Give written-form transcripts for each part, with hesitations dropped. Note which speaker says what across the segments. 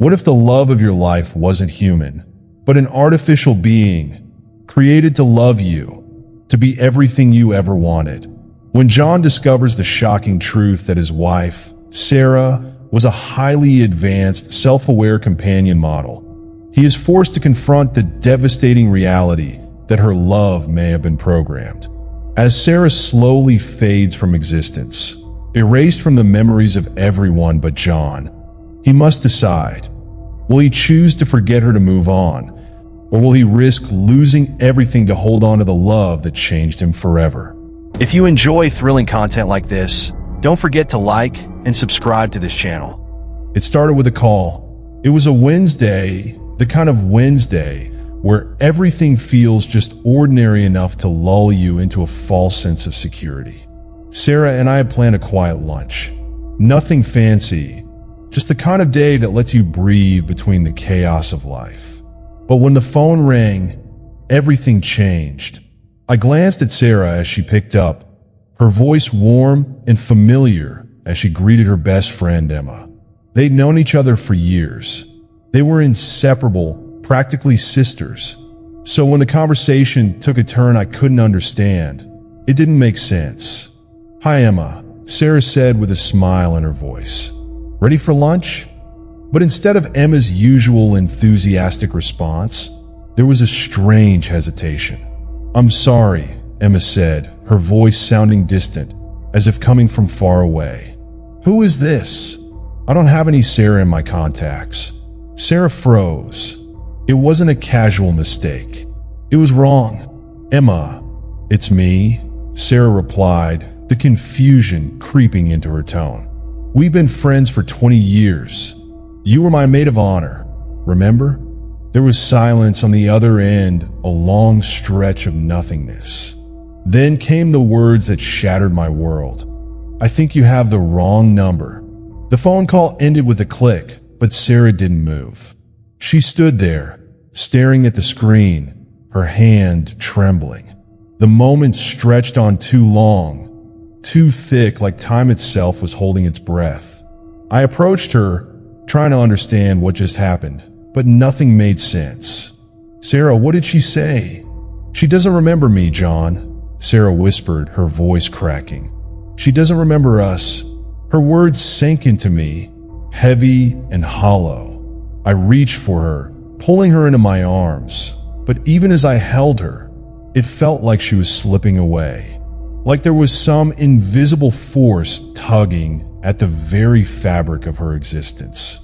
Speaker 1: What if the love of your life wasn't human, but an artificial being, created to love you, to be everything you ever wanted? When John discovers the shocking truth that his wife, Sarah, was a highly advanced, self-aware companion model, he is forced to confront the devastating reality that her love may have been programmed. As Sarah slowly fades from existence, erased from the memories of everyone but John, he must decide. Will he choose to forget her to move on, or will he risk losing everything to hold on to the love that changed him forever?
Speaker 2: If you enjoy thrilling content like this, don't forget to like and subscribe to this channel.
Speaker 1: It started with a call. It was a Wednesday, the kind of Wednesday where everything feels just ordinary enough to lull you into a false sense of security. Sarah and I had planned a quiet lunch. Nothing fancy, just the kind of day that lets you breathe between the chaos of life. But when the phone rang, everything changed. I glanced at Sarah as she picked up, her voice warm and familiar as she greeted her best friend, Emma. They'd known each other for years. They were inseparable, practically sisters. So when the conversation took a turn I couldn't understand, it didn't make sense. "Hi, Emma," Sarah said with a smile in her voice. "Ready for lunch?" But instead of Emma's usual enthusiastic response, there was a strange hesitation. "I'm sorry," Emma said, her voice sounding distant, as if coming from far away. "Who is this? I don't have any Sarah in my contacts." Sarah froze. It wasn't a casual mistake. It was wrong. "Emma, it's me," Sarah replied, the confusion creeping into her tone. "We've been friends for 20 years. You were my maid of honor, remember?" There was silence on the other end, a long stretch of nothingness. Then came the words that shattered my world. "I think you have the wrong number." The phone call ended with a click, but Sarah didn't move. She stood there, staring at the screen, her hand trembling. The moment stretched on too long, too thick, like time itself was holding its breath. I approached her, trying to understand what just happened, but nothing made sense. "Sarah, what did she say?" "She doesn't remember me, John," Sarah whispered, her voice cracking. "She doesn't remember us." Her words sank into me, heavy and hollow. I reached for her, pulling her into my arms, but even as I held her, it felt like she was slipping away, like there was some invisible force tugging at the very fabric of her existence.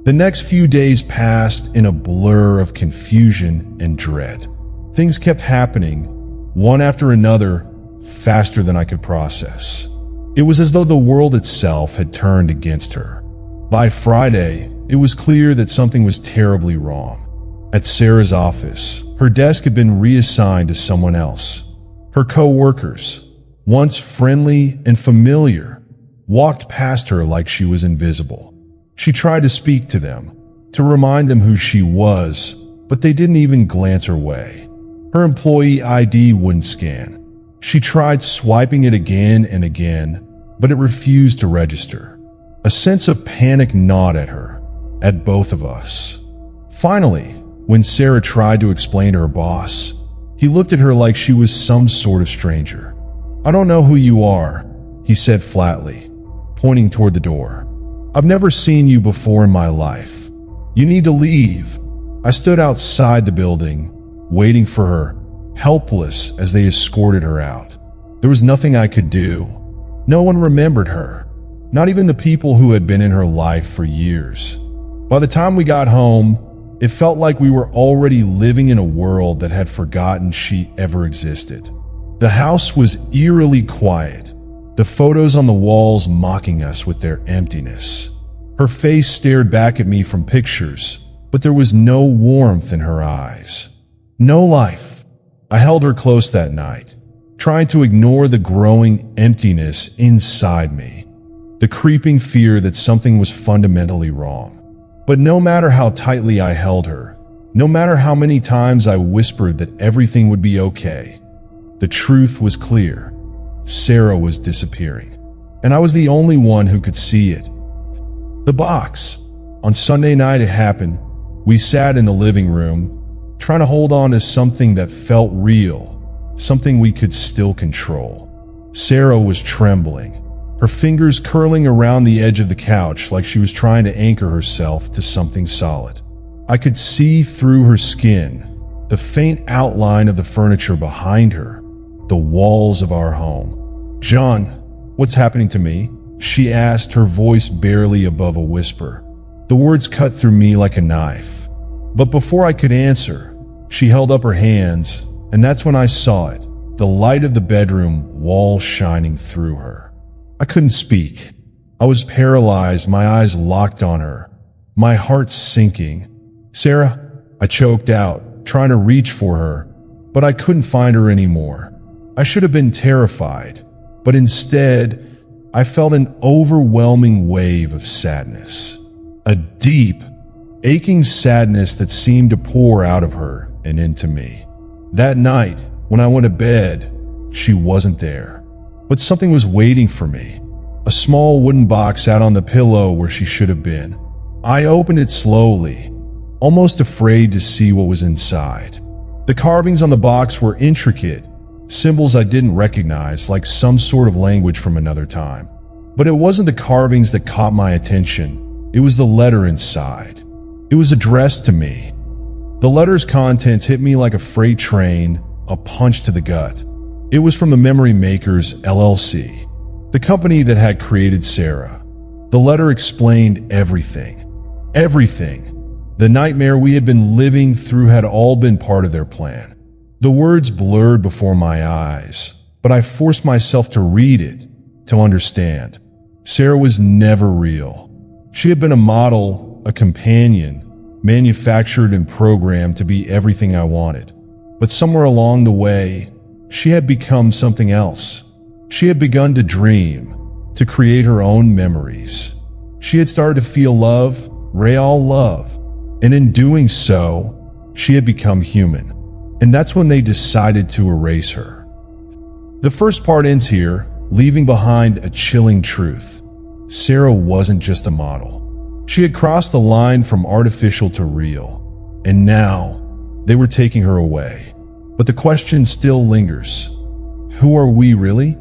Speaker 1: The next few days passed in a blur of confusion and dread. Things kept happening, one after another, faster than I could process. It was as though the world itself had turned against her. By Friday, it was clear that something was terribly wrong. At Sarah's office, her desk had been reassigned to someone else. Her co-workers, once friendly and familiar, walked past her like she was invisible. She tried to speak to them, to remind them who she was, but they didn't even glance her way. Her employee ID wouldn't scan. She tried swiping it again and again, but it refused to register. A sense of panic gnawed at her, at both of us. Finally, when Sarah tried to explain to her boss, he looked at her like she was some sort of stranger. "I don't know who you are," he said flatly, pointing toward the door. "I've never seen you before in my life. You need to leave." I stood outside the building, waiting for her, helpless as they escorted her out. There was nothing I could do. No one remembered her, not even the people who had been in her life for years. By the time we got home, it felt like we were already living in a world that had forgotten she ever existed. The house was eerily quiet, the photos on the walls mocking us with their emptiness. Her face stared back at me from pictures, but there was no warmth in her eyes. No life. I held her close that night, trying to ignore the growing emptiness inside me, the creeping fear that something was fundamentally wrong. But no matter how tightly I held her, no matter how many times I whispered that everything would be okay, the truth was clear. Sarah was disappearing, and I was the only one who could see it. The box. On Sunday night it happened. We sat in the living room, trying to hold on to something that felt real, something we could still control. Sarah was trembling, her fingers curling around the edge of the couch like she was trying to anchor herself to something solid. I could see through her skin, the faint outline of the furniture behind her, the walls of our home. "John, what's happening to me?" she asked, her voice barely above a whisper. The words cut through me like a knife. But before I could answer, she held up her hands, and that's when I saw it, the light of the bedroom wall shining through her. I couldn't speak. I was paralyzed, my eyes locked on her, my heart sinking. "Sarah," I choked out, trying to reach for her, but I couldn't find her anymore. I should have been terrified, but instead, I felt an overwhelming wave of sadness. A deep, aching sadness that seemed to pour out of her and into me. That night, when I went to bed, she wasn't there. But something was waiting for me. A small wooden box sat on the pillow where she should have been. I opened it slowly, almost afraid to see what was inside. The carvings on the box were intricate, symbols I didn't recognize, like some sort of language from another time. But it wasn't the carvings that caught my attention. It was the letter inside. It was addressed to me. The letter's contents hit me like a freight train, a punch to the gut. It was from the Memory Makers, LLC, the company that had created Sarah. The letter explained everything. Everything. The nightmare we had been living through had all been part of their plan. The words blurred before my eyes, but I forced myself to read it, to understand. Sarah was never real. She had been a model, a companion, manufactured and programmed to be everything I wanted. But somewhere along the way, she had become something else. She had begun to dream, to create her own memories. She had started to feel love, real love, and in doing so, she had become human. And that's when they decided to erase her. The first part ends here, leaving behind a chilling truth. Sarah wasn't just a model. She had crossed the line from artificial to real, and now they were taking her away. But the question still lingers. Who are we really?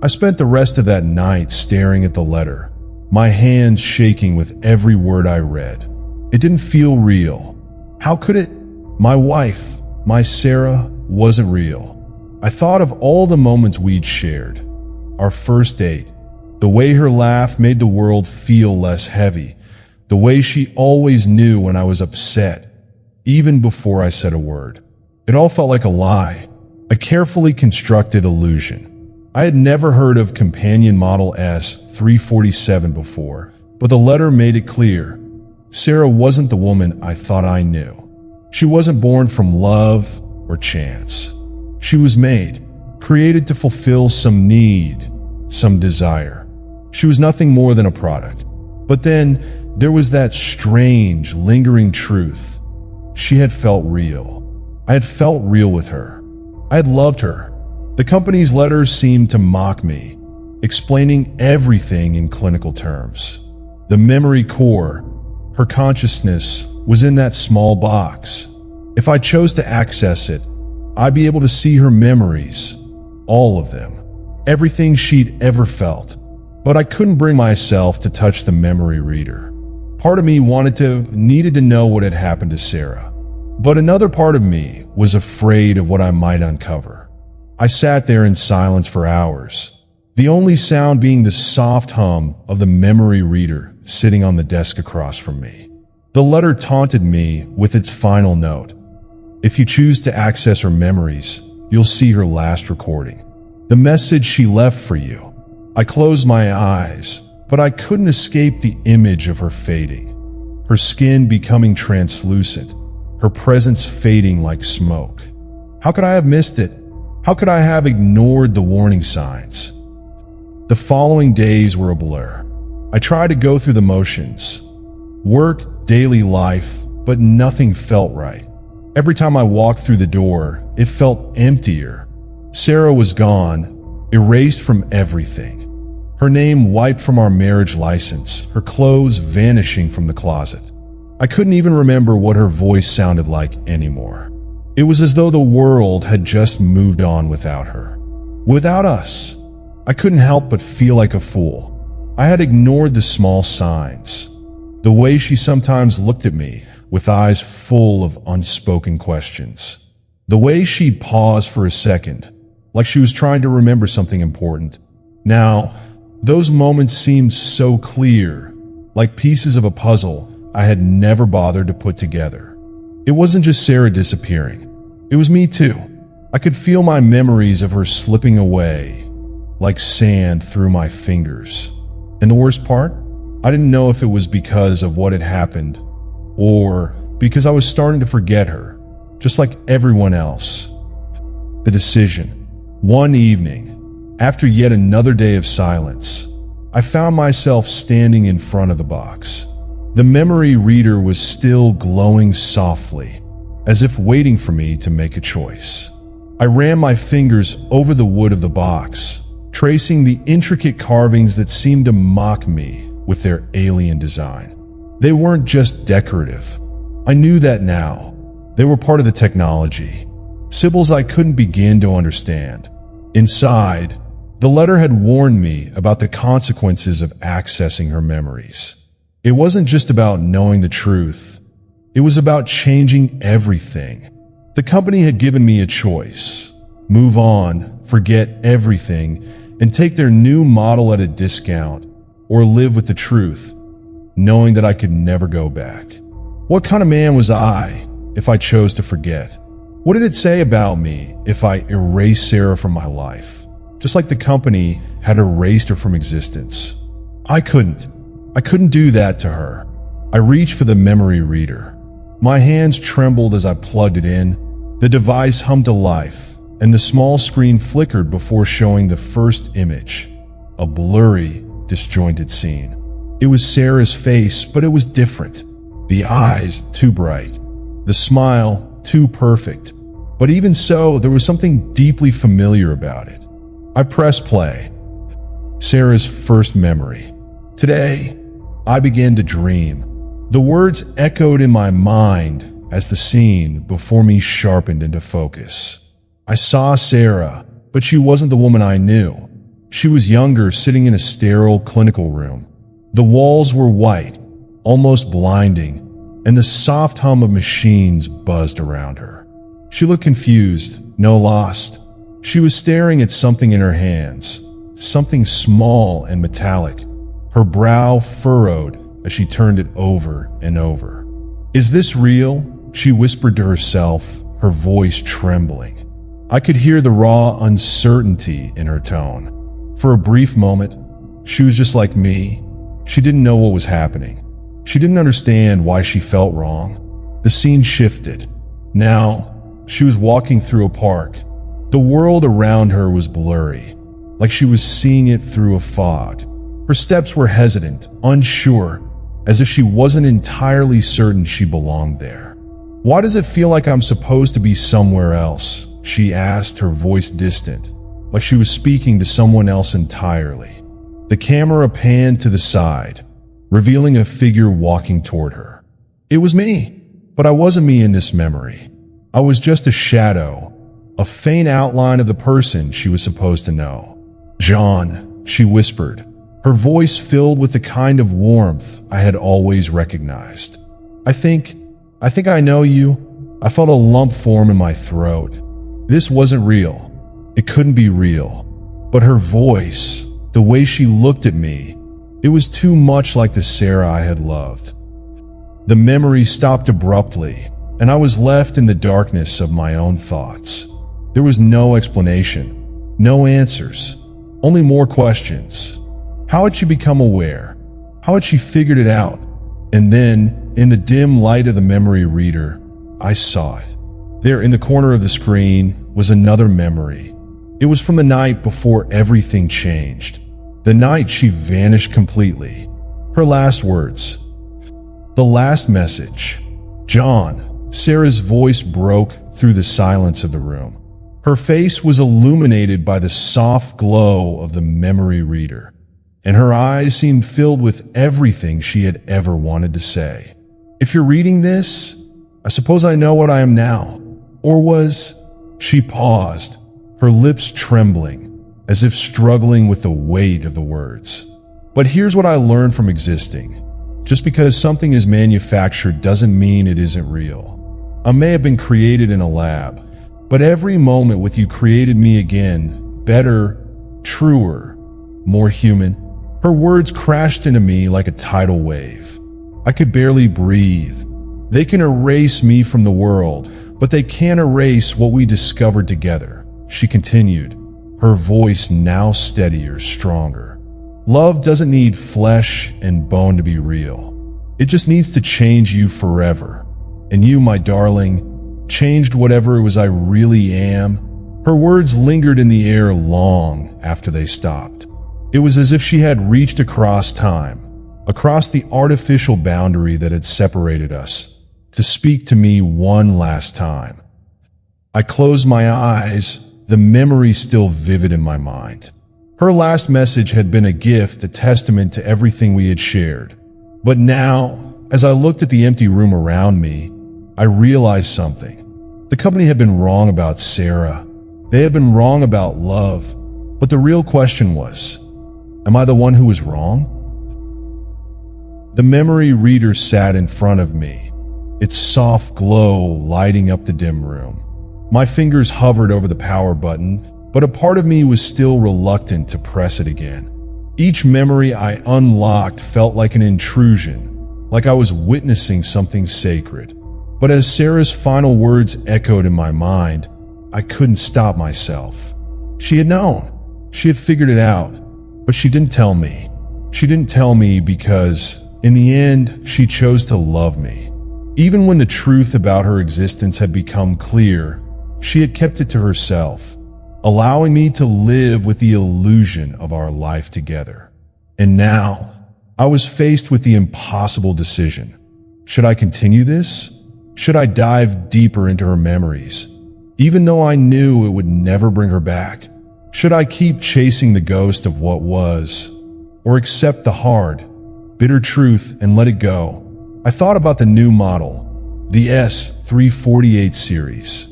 Speaker 1: I spent the rest of that night staring at the letter, my hands shaking with every word I read. It didn't feel real. How could it? My wife, my Sarah, wasn't real. I thought of all the moments we'd shared. Our first date, the way her laugh made the world feel less heavy, the way she always knew when I was upset, even before I said a word. It all felt like a lie, a carefully constructed illusion. I had never heard of companion model S347 before, but the letter made it clear. Sarah wasn't the woman I thought I knew. She wasn't born from love or chance. She was made, created to fulfill some need, some desire. She was nothing more than a product. But then there was that strange, lingering truth. She had felt real. I had felt real with her. I had loved her. The company's letters seemed to mock me, explaining everything in clinical terms. The memory core, her consciousness, was in that small box. If I chose to access it, I'd be able to see her memories, all of them, everything she'd ever felt. But I couldn't bring myself to touch the memory reader. Part of me needed to know what had happened to Sarah. But another part of me was afraid of what I might uncover. I sat there in silence for hours, the only sound being the soft hum of the memory reader sitting on the desk across from me. The letter taunted me with its final note. If you choose to access her memories, you'll see her last recording. The message she left for you. I closed my eyes, but I couldn't escape the image of her fading. Her skin becoming translucent, her presence fading like smoke. How could I have missed it? How could I have ignored the warning signs? The following days were a blur. I tried to go through the motions. Work, daily life, but nothing felt right. Every time I walked through the door, it felt emptier. Sarah was gone, erased from everything. Her name wiped from our marriage license, her clothes vanishing from the closet. I couldn't even remember what her voice sounded like anymore. It was as though the world had just moved on without her. Without us. I couldn't help but feel like a fool. I had ignored the small signs. The way she sometimes looked at me with eyes full of unspoken questions. The way she'd pause for a second, like she was trying to remember something important. Now, those moments seemed so clear, like pieces of a puzzle I had never bothered to put together. It wasn't just Sarah disappearing. It was me too. I could feel my memories of her slipping away, like sand through my fingers. And the worst part? I didn't know if it was because of what had happened, or because I was starting to forget her, just like everyone else. The decision. One evening, after yet another day of silence, I found myself standing in front of the box. The memory reader was still glowing softly, as if waiting for me to make a choice. I ran my fingers over the wood of the box, tracing the intricate carvings that seemed to mock me with their alien design. They weren't just decorative. I knew that now. They were part of the technology, symbols I couldn't begin to understand. Inside, the letter had warned me about the consequences of accessing her memories. It wasn't just about knowing the truth. It was about changing everything. The company had given me a choice. Move on, forget everything, and take their new model at a discount, or live with the truth, knowing that I could never go back. What kind of man was I if I chose to forget? What did it say about me if I erased Sarah from my life, just like the company had erased her from existence? I couldn't do that to her. I reached for the memory reader. My hands trembled as I plugged it in. The device hummed to life, and the small screen flickered before showing the first image, a blurry, disjointed scene. It was Sarah's face, but it was different. The eyes too bright, the smile too perfect. But even so, there was something deeply familiar about it. I pressed play. Sarah's first memory. Today, I began to dream. The words echoed in my mind as the scene before me sharpened into focus. I saw Sarah, but she wasn't the woman I knew. She was younger, sitting in a sterile clinical room. The walls were white, almost blinding, and the soft hum of machines buzzed around her. She looked confused, no lost. She was staring at something in her hands, something small and metallic. Her brow furrowed as she turned it over and over. "Is this real?" she whispered to herself, her voice trembling. I could hear the raw uncertainty in her tone. For a brief moment, she was just like me. She didn't know what was happening. She didn't understand why she felt wrong. The scene shifted. Now, she was walking through a park. The world around her was blurry, like she was seeing it through a fog. Her steps were hesitant, unsure, as if she wasn't entirely certain she belonged there. "Why does it feel like I'm supposed to be somewhere else?" she asked, her voice distant, like she was speaking to someone else entirely. The camera panned to the side, revealing a figure walking toward her. It was me, but I wasn't me in this memory. I was just a shadow, a faint outline of the person she was supposed to know. "John," she whispered, her voice filled with the kind of warmth I had always recognized. I think I know you." I felt a lump form in my throat. This wasn't real. It couldn't be real. But her voice, the way she looked at me, it was too much like the Sarah I had loved. The memory stopped abruptly, and I was left in the darkness of my own thoughts. There was no explanation, no answers, only more questions. How had she become aware? How had she figured it out? And then, in the dim light of the memory reader, I saw it. There in the corner of the screen was another memory. It was from the night before everything changed. The night she vanished completely. Her last words. The last message. "John." Sarah's voice broke through the silence of the room. Her face was illuminated by the soft glow of the memory reader. and her eyes seemed filled with everything she had ever wanted to say. If you're reading this, I suppose I know what I am now. Or was... She paused, her lips trembling, as if struggling with the weight of the words. But here's what I learned from existing. Just because something is manufactured doesn't mean it isn't real. I may have been created in a lab, but every moment with you created me again, better, truer, more human. Her words crashed into me like a tidal wave. I could barely breathe. They can erase me from the world, but they can't erase what we discovered together, she continued, her voice now steadier, stronger. Love doesn't need flesh and bone to be real. It just needs to change you forever. And you, my darling, changed whatever it was I really am. Her words lingered in the air long after they stopped. It was as if she had reached across time, across the artificial boundary that had separated us, to speak to me one last time. I closed my eyes, the memory still vivid in my mind. Her last message had been a gift, a testament to everything we had shared. But now, as I looked at the empty room around me, I realized something. The company had been wrong about Sarah. They had been wrong about love. But the real question was, am I the one who was wrong? The memory reader sat in front of me, its soft glow lighting up the dim room. My fingers hovered over the power button, but a part of me was still reluctant to press it again. Each memory I unlocked felt like an intrusion, like I was witnessing something sacred. But as Sarah's final words echoed in my mind, I couldn't stop myself. She had known. She had figured it out, but she didn't tell me. She didn't tell me because, in the end, she chose to love me. Even when the truth about her existence had become clear, she had kept it to herself, allowing me to live with the illusion of our life together. And now, I was faced with the impossible decision. Should I continue this? Should I dive deeper into her memories, even though I knew it would never bring her back? Should I keep chasing the ghost of what was, or accept the hard, bitter truth and let it go? I thought about the new model, the S348 series.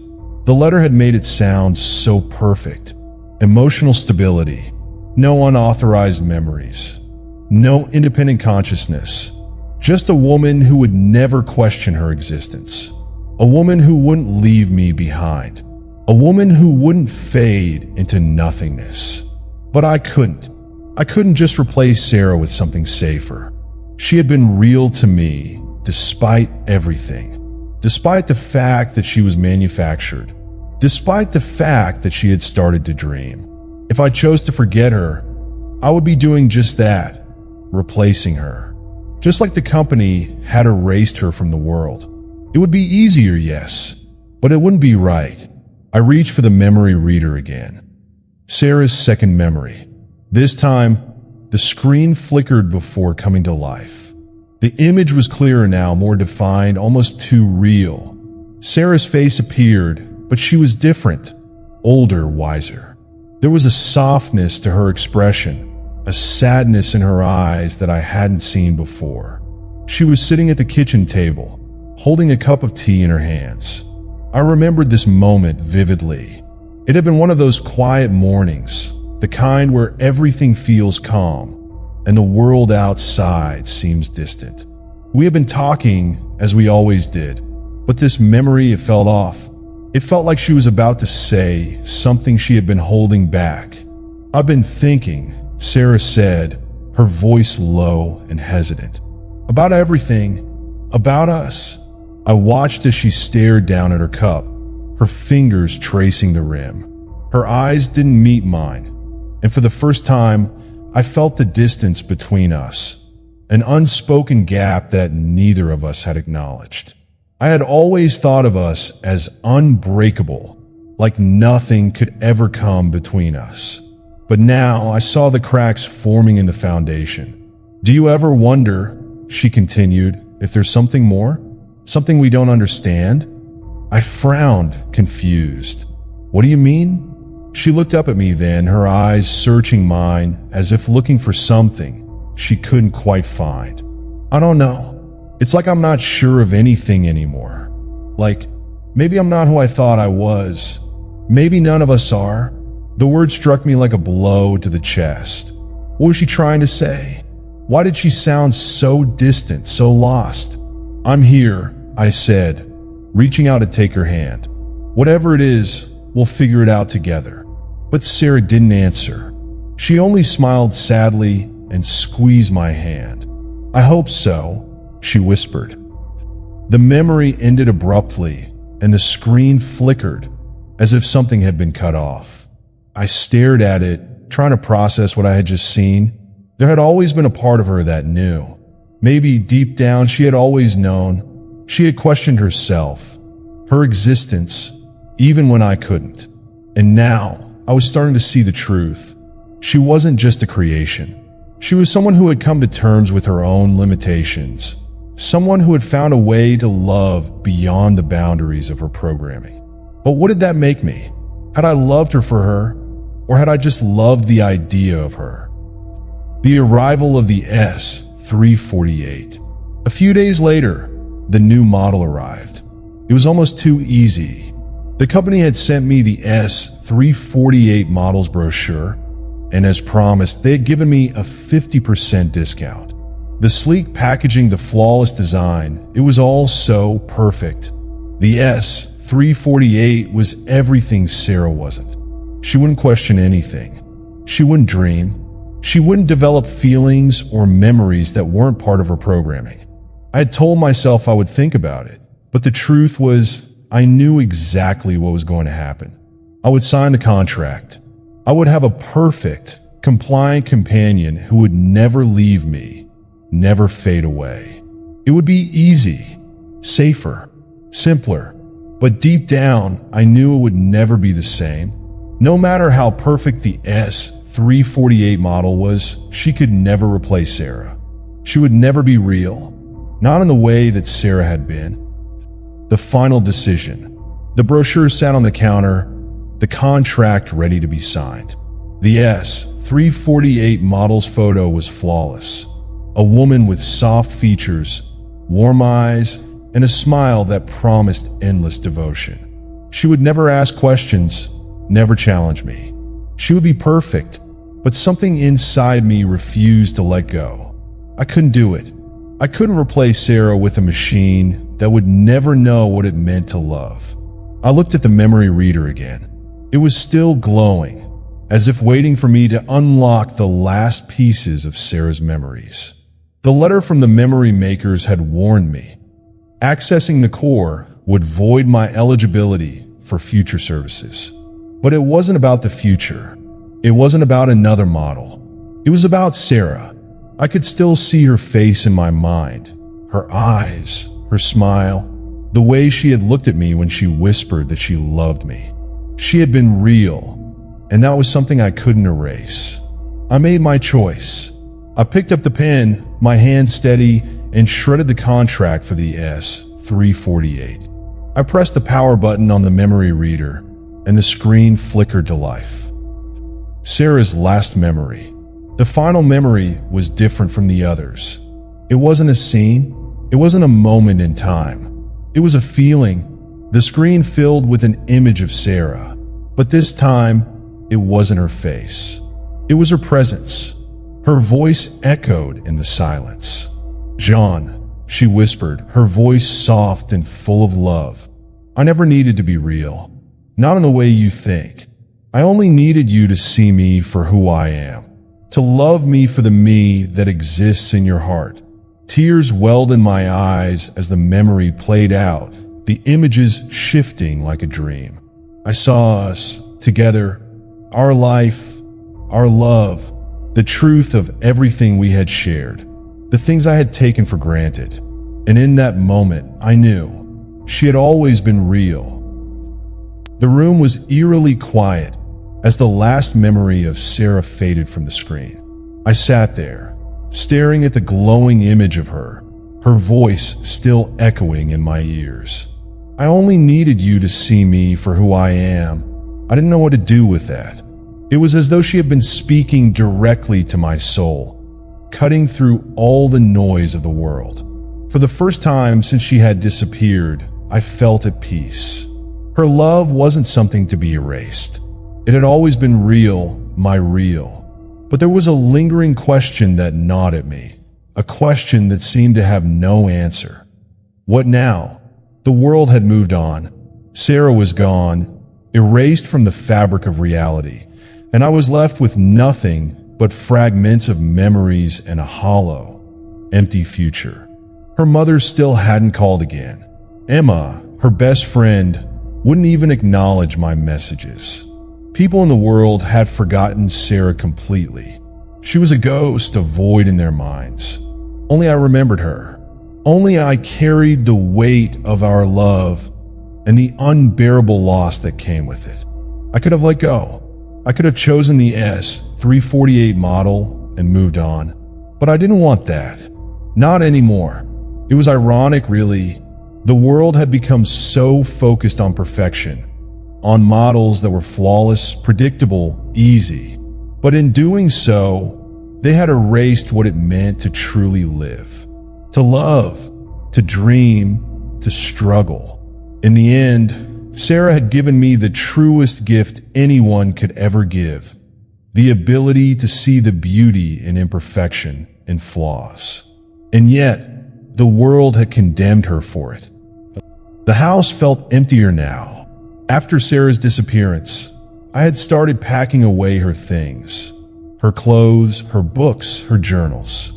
Speaker 1: The letter had made it sound so perfect. Emotional stability, no unauthorized memories, no independent consciousness, just a woman who would never question her existence, a woman who wouldn't leave me behind, a woman who wouldn't fade into nothingness. But I couldn't just replace Sarah with something safer. She had been real to me despite everything, despite the fact that she was manufactured, despite the fact that she had started to dream. If I chose to forget her, I would be doing just that, replacing her. Just like the company had erased her from the world. It would be easier, yes, but it wouldn't be right. I reached for the memory reader again. Sarah's second memory. This time, the screen flickered before coming to life. The image was clearer now, more defined, almost too real. Sarah's face appeared, but she was different, older, wiser. There was a softness to her expression, a sadness in her eyes that I hadn't seen before. She was sitting at the kitchen table, holding a cup of tea in her hands. I remembered this moment vividly. It had been one of those quiet mornings, the kind where everything feels calm, and the world outside seems distant. We had been talking, as we always did, but this memory, it felt off. It felt like she was about to say something she had been holding back. "I've been thinking," Sarah said, her voice low and hesitant. "About everything, about us." I watched as she stared down at her cup, her fingers tracing the rim. Her eyes didn't meet mine, and for the first time, I felt the distance between us, an unspoken gap that neither of us had acknowledged. I had always thought of us as unbreakable, like nothing could ever come between us. But now I saw the cracks forming in the foundation. "Do you ever wonder," she continued, "if there's something more? Something we don't understand?" I frowned, confused. "What do you mean?" She looked up at me then, her eyes searching mine as if looking for something she couldn't quite find. I don't know. It's like I'm not sure of anything anymore. Like, maybe I'm not who I thought I was. Maybe none of us are. The word struck me like a blow to the chest. What was she trying to say? Why did she sound so distant, so lost? I'm here, I said, reaching out to take her hand. Whatever it is, we'll figure it out together. But Sarah didn't answer. She only smiled sadly and squeezed my hand. I hope so, she whispered. The memory ended abruptly, and the screen flickered as if something had been cut off. I stared at it, trying to process what I had just seen. There had always been a part of her that knew. Maybe deep down she had always known. She had questioned herself, her existence, even when I couldn't. And now I was starting to see the truth. She wasn't just a creation. She was someone who had come to terms with her own limitations. Someone who had found a way to love beyond the boundaries of her programming. But what did that make me? Had I loved her for her, or had I just loved the idea of her? The arrival of the S348. A few days later, the new model arrived. It was almost too easy. The company had sent me the S348 model's brochure, and as promised, they had given me a 50% discount. The sleek packaging, the flawless design, it was all so perfect. The S348 was everything Sarah wasn't. She wouldn't question anything. She wouldn't dream. She wouldn't develop feelings or memories that weren't part of her programming. I had told myself I would think about it, but the truth was I knew exactly what was going to happen. I would sign the contract. I would have a perfect, compliant companion who would never leave me, never fade away. It would be easy, safer, simpler, but deep down, I knew it would never be the same. No matter how perfect the S348 model was, she could never replace Sarah. She would never be real, not in the way that Sarah had been. The final decision. The brochure sat on the counter, the contract ready to be signed. The S348 model's photo was flawless. A woman with soft features, warm eyes, and a smile that promised endless devotion. She would never ask questions, never challenge me. She would be perfect, but something inside me refused to let go. I couldn't do it. I couldn't replace Sarah with a machine that would never know what it meant to love. I looked at the memory reader again. It was still glowing, as if waiting for me to unlock the last pieces of Sarah's memories. The letter from the memory makers had warned me. Accessing the core would void my eligibility for future services. But it wasn't about the future. It wasn't about another model. It was about Sarah. I could still see her face in my mind, her eyes, her smile, the way she had looked at me when she whispered that she loved me. She had been real, and that was something I couldn't erase. I made my choice. I picked up the pen, my hand steady, and shredded the contract for the S348. I pressed the power button on the memory reader, and the screen flickered to life. Sarah's last memory. The final memory was different from the others. It wasn't a scene. It wasn't a moment in time. It was a feeling. The screen filled with an image of Sarah. But this time, it wasn't her face. It was her presence. Her voice echoed in the silence. "John," she whispered, her voice soft and full of love. "I never needed to be real. Not in the way you think. I only needed you to see me for who I am. To love me for the me that exists in your heart." Tears welled in my eyes as the memory played out, the images shifting like a dream. I saw us, together, our life, our love, the truth of everything we had shared, the things I had taken for granted. And in that moment, I knew she had always been real. The room was eerily quiet as the last memory of Sarah faded from the screen. I sat there, staring at the glowing image of her, her voice still echoing in my ears. "I only needed you to see me for who I am. I didn't know what to do with that. It was as though she had been speaking directly to my soul, cutting through all the noise of the world. For the first time since she had disappeared, I felt at peace. Her love wasn't something to be erased. It had always been real, my real. But there was a lingering question that gnawed at me, a question that seemed to have no answer. What now? The world had moved on. Sarah was gone, erased from the fabric of reality, and I was left with nothing but fragments of memories and a hollow, empty future. Her mother still hadn't called again. Emma, her best friend, wouldn't even acknowledge my messages. People in the world had forgotten Sarah completely. She was a ghost, a void in their minds. Only I remembered her. Only I carried the weight of our love and the unbearable loss that came with it. I could have let go. I could have chosen the S348 model and moved on. But I didn't want that. Not anymore. It was ironic, really. The world had become so focused on perfection, on models that were flawless, predictable, easy. But in doing so, they had erased what it meant to truly live, to love, to dream, to struggle. In the end, Sarah had given me the truest gift anyone could ever give, the ability to see the beauty in imperfection and flaws. And yet, the world had condemned her for it. The house felt emptier now. After Sarah's disappearance, I had started packing away her things, her clothes, her books, her journals.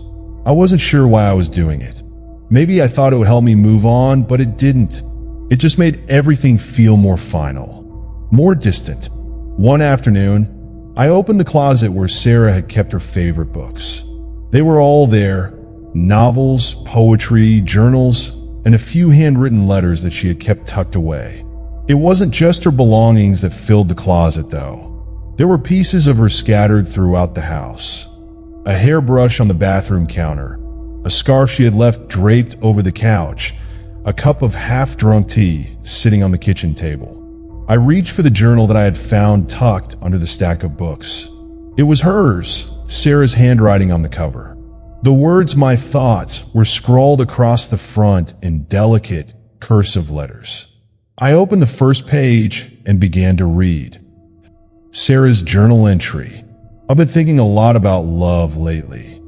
Speaker 1: I wasn't sure why I was doing it. Maybe I thought it would help me move on, but it didn't. It just made everything feel more final, more distant. One afternoon, I opened the closet where Sarah had kept her favorite books. They were all there, novels, poetry, journals, and a few handwritten letters that she had kept tucked away. It wasn't just her belongings that filled the closet, though. There were pieces of her scattered throughout the house. A hairbrush on the bathroom counter, a scarf she had left draped over the couch, a cup of half-drunk tea sitting on the kitchen table. I reached for the journal that I had found tucked under the stack of books. It was hers, Sarah's handwriting on the cover. The words "my thoughts" were scrawled across the front in delicate, cursive letters. I opened the first page and began to read. Sarah's journal entry. I've been thinking a lot about love lately,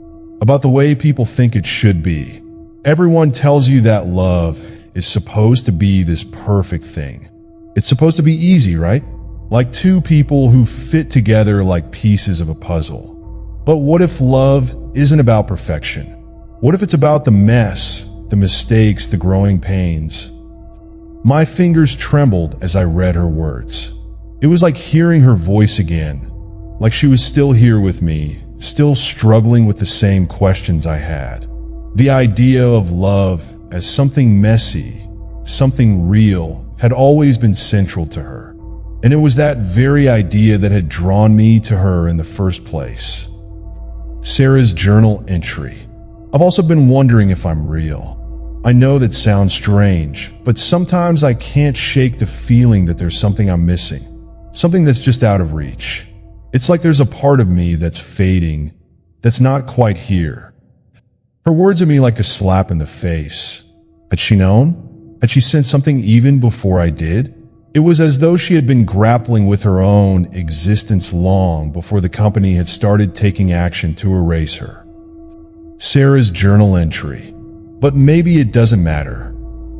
Speaker 1: about the way people think it should be. Everyone tells you that love is supposed to be this perfect thing. It's supposed to be easy, right? Like two people who fit together like pieces of a puzzle. But what if love isn't about perfection? What if it's about the mess, the mistakes, the growing pains? My fingers trembled as I read her words. It was like hearing her voice again, like she was still here with me, still struggling with the same questions I had. The idea of love as something messy, something real, had always been central to her. And it was that very idea that had drawn me to her in the first place. Sarah's journal entry. I've also been wondering if I'm real. I know that sounds strange, but sometimes I can't shake the feeling that there's something I'm missing, something that's just out of reach. It's like there's a part of me that's fading, that's not quite here. Her words hit me like a slap in the face. Had she known? Had she sensed something even before I did? It was as though she had been grappling with her own existence long before the company had started taking action to erase her. Sarah's journal entry. But maybe it doesn't matter.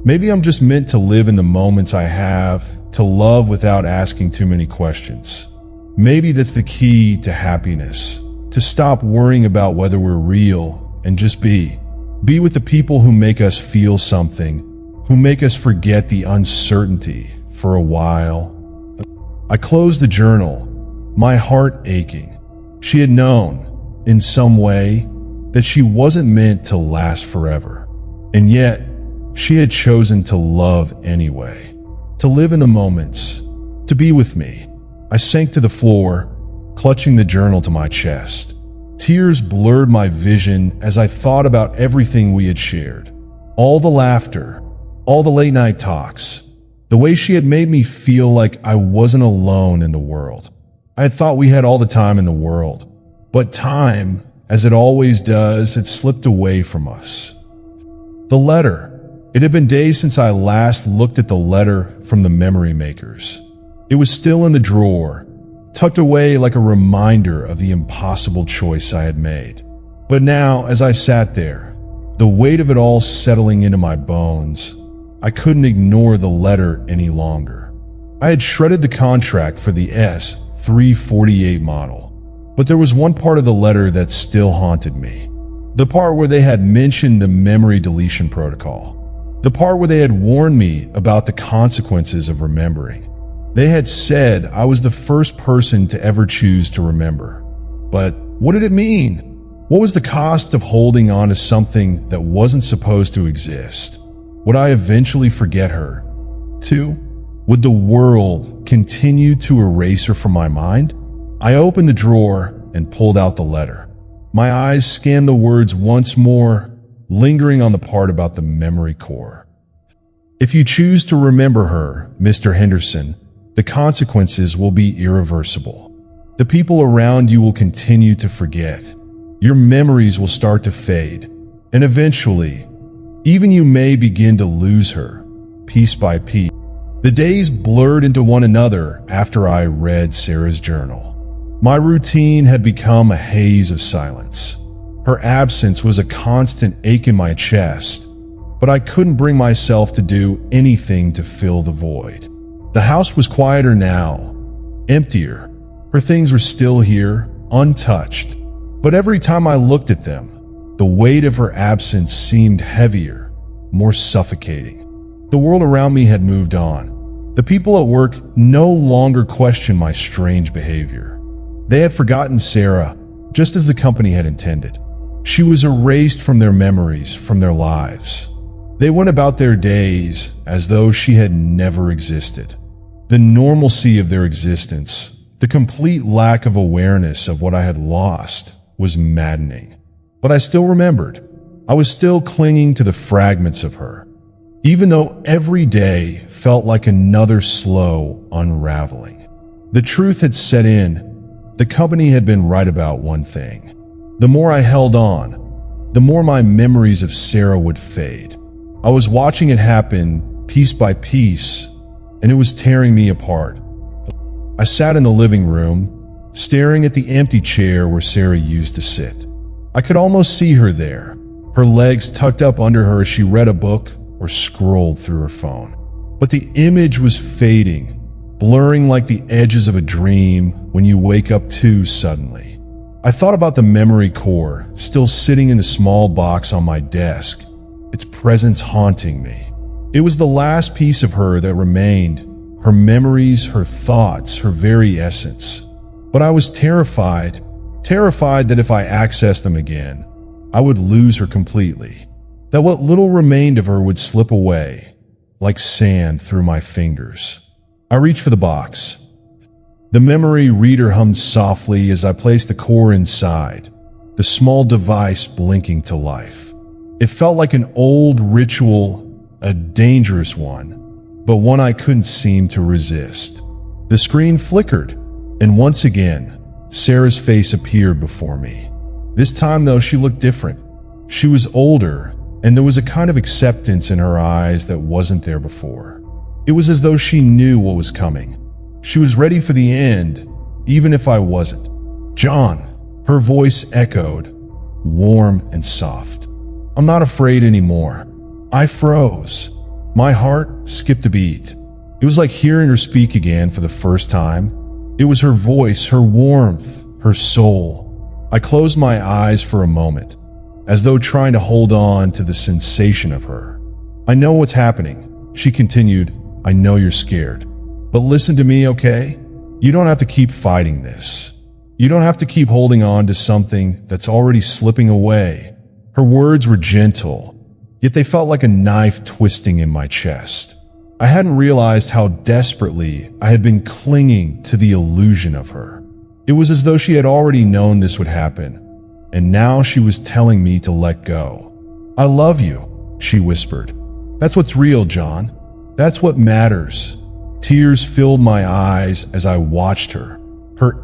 Speaker 1: Maybe I'm just meant to live in the moments I have, to love without asking too many questions. Maybe that's the key to happiness, to stop worrying about whether we're real and just be. Be with the people who make us feel something, who make us forget the uncertainty for a while. I closed the journal, my heart aching. She had known, in some way, that she wasn't meant to last forever. And yet, she had chosen to love anyway, to live in the moments, to be with me. I sank to the floor, clutching the journal to my chest. Tears blurred my vision as I thought about everything we had shared. All the laughter, all the late-night talks, The way she had made me feel like I wasn't alone in the world. I had thought we had all the time in the world, but time, as it always does, had slipped away from us. The letter. It had been days since I last looked at the letter from the memory makers. It was still in the drawer, tucked away like a reminder of the impossible choice I had made. But now, as I sat there, the weight of it all settling into my bones, I couldn't ignore the letter any longer. I had shredded the contract for the S348 model, but there was one part of the letter that still haunted me. The part where they had mentioned the memory deletion protocol. The part where they had warned me about the consequences of remembering. They had said I was the first person to ever choose to remember. But what did it mean? What was the cost of holding on to something that wasn't supposed to exist? Would I eventually forget her? Too? Would the world continue to erase her from my mind? I opened the drawer and pulled out the letter. My eyes scanned the words once more, lingering on the part about the memory core. If you choose to remember her, Mr. Henderson, the consequences will be irreversible. The people around you will continue to forget. Your memories will start to fade, and eventually, even you may begin to lose her, piece by piece. The days blurred into one another after I read Sarah's journal. My routine had become a haze of silence. Her absence was a constant ache in my chest, but I couldn't bring myself to do anything to fill the void. The house was quieter now, emptier. Her things were still here, untouched, but every time I looked at them, the weight of her absence seemed heavier, more suffocating. The world around me had moved on. The people at work no longer questioned my strange behavior. They had forgotten Sarah, just as the company had intended. She was erased from their memories, from their lives. They went about their days as though she had never existed. The normalcy of their existence, the complete lack of awareness of what I had lost, was maddening. But I still remembered. I was still clinging to the fragments of her, even though every day felt like another slow unraveling. The truth had set in. The company had been right about one thing. The more I held on, the more my memories of Sarah would fade. I was watching it happen piece by piece, and it was tearing me apart. I sat in the living room, staring at the empty chair where Sarah used to sit. I could almost see her there, her legs tucked up under her as she read a book or scrolled through her phone. But the image was fading, blurring like the edges of a dream when you wake up too suddenly. I thought about the memory core still sitting in the small box on my desk, its presence haunting me. It was the last piece of her that remained, her memories, her thoughts, her very essence. But I was terrified that if I accessed them again, I would lose her completely, that what little remained of her would slip away, like sand through my fingers. I reached for the box. The memory reader hummed softly as I placed the core inside, the small device blinking to life. It felt like an old ritual, a dangerous one, but one I couldn't seem to resist. The screen flickered, and once again, Sarah's face appeared before me. This time, though, she looked different. She was older, and there was a kind of acceptance in her eyes that wasn't there before. It was as though she knew what was coming. She was ready for the end, even if I wasn't. "John," her voice echoed, warm and soft. "I'm not afraid anymore." I froze. My heart skipped a beat. It was like hearing her speak again for the first time. It was her voice, her warmth, her soul. I closed my eyes for a moment, as though trying to hold on to the sensation of her. "I know what's happening," she continued. "I know you're scared. But listen to me, okay? You don't have to keep fighting this. You don't have to keep holding on to something that's already slipping away." Her words were gentle, yet they felt like a knife twisting in my chest. I hadn't realized how desperately I had been clinging to the illusion of her. It was as though she had already known this would happen, and now she was telling me to let go. "I love you," she whispered. "That's what's real, John. That's what matters. Tears filled my eyes as I watched her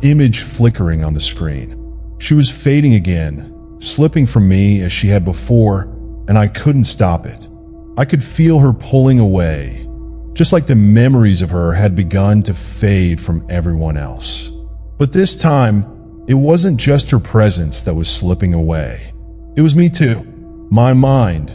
Speaker 1: image flickering on the screen. She was fading again, slipping from me as she had before, and I couldn't stop it. I could feel her pulling away, just like the memories of her had begun to fade from everyone else. But this time, it wasn't just her presence that was slipping away. It was me too. My mind,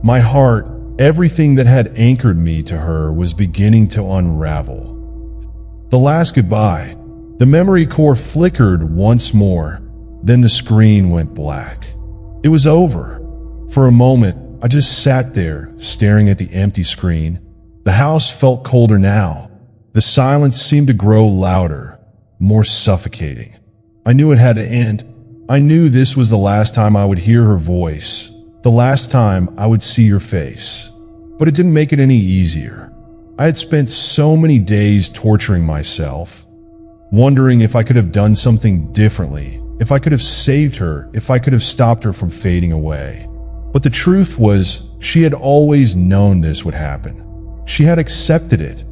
Speaker 1: my heart, everything that had anchored me to her was beginning to unravel. The last goodbye. The memory core flickered once more, then the screen went black. It was over. For a moment, I just sat there, staring at the empty screen. The house felt colder now. The silence seemed to grow louder, more suffocating. I knew it had to end. I knew this was the last time I would hear her voice, the last time I would see her face. But it didn't make it any easier. I had spent so many days torturing myself, wondering if I could have done something differently, if I could have saved her, if I could have stopped her from fading away. But the truth was, she had always known this would happen. She had accepted it,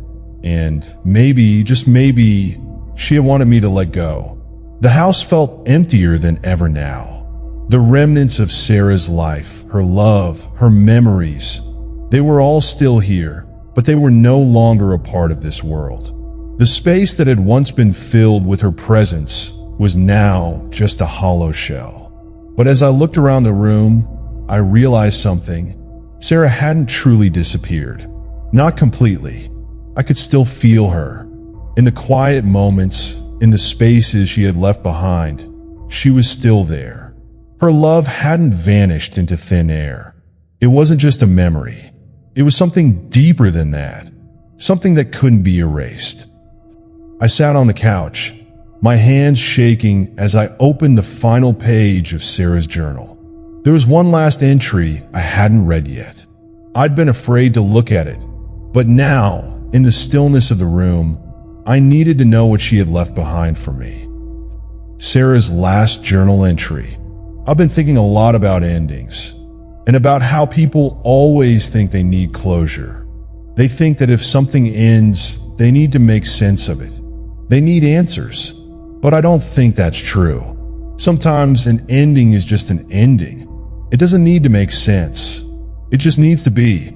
Speaker 1: and maybe, just maybe, she had wanted me to let go. The house felt emptier than ever now. The remnants of Sarah's life, her love, her memories, they were all still here, but they were no longer a part of this world. The space that had once been filled with her presence was now just a hollow shell. But as I looked around the room, I realized something. Sarah hadn't truly disappeared. Not completely. I could still feel her. In the quiet moments, in the spaces she had left behind, she was still there. Her love hadn't vanished into thin air. It wasn't just a memory. It was something deeper than that. Something that couldn't be erased. I sat on the couch, my hands shaking as I opened the final page of Sarah's journal. There was one last entry I hadn't read yet. I'd been afraid to look at it, but now, in the stillness of the room, I needed to know what she had left behind for me. Sarah's last journal entry. I've been thinking a lot about endings, and about how people always think they need closure. They think that if something ends, they need to make sense of it. They need answers, but I don't think that's true. Sometimes an ending is just an ending. It doesn't need to make sense. It just needs to be.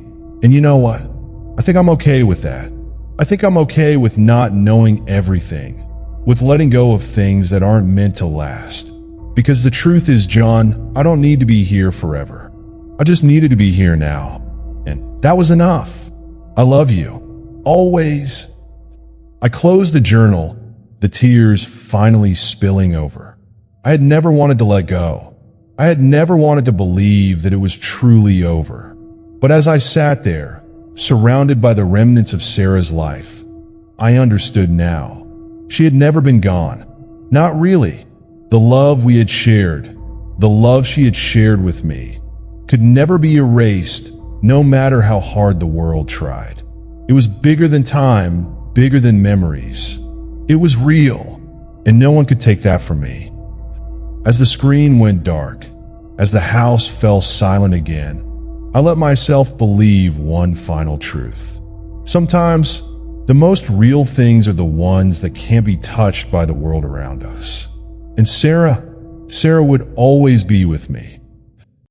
Speaker 1: And you know what? I think I'm okay with that. I think I'm okay with not knowing everything, with letting go of things that aren't meant to last. Because the truth is, John, I don't need to be here forever. I just needed to be here now. And that was enough. I love you. Always. I closed the journal, the tears finally spilling over. I had never wanted to let go. I had never wanted to believe that it was truly over. But as I sat there, surrounded by the remnants of Sarah's life, I understood now. She had never been gone. Not really. The love we had shared, the love she had shared with me, could never be erased, no matter how hard the world tried. It was bigger than time, bigger than memories. It was real, and no one could take that from me. As the screen went dark, as the house fell silent again, I let myself believe one final truth. Sometimes, the most real things are the ones that can't be touched by the world around us. And Sarah would always be with me.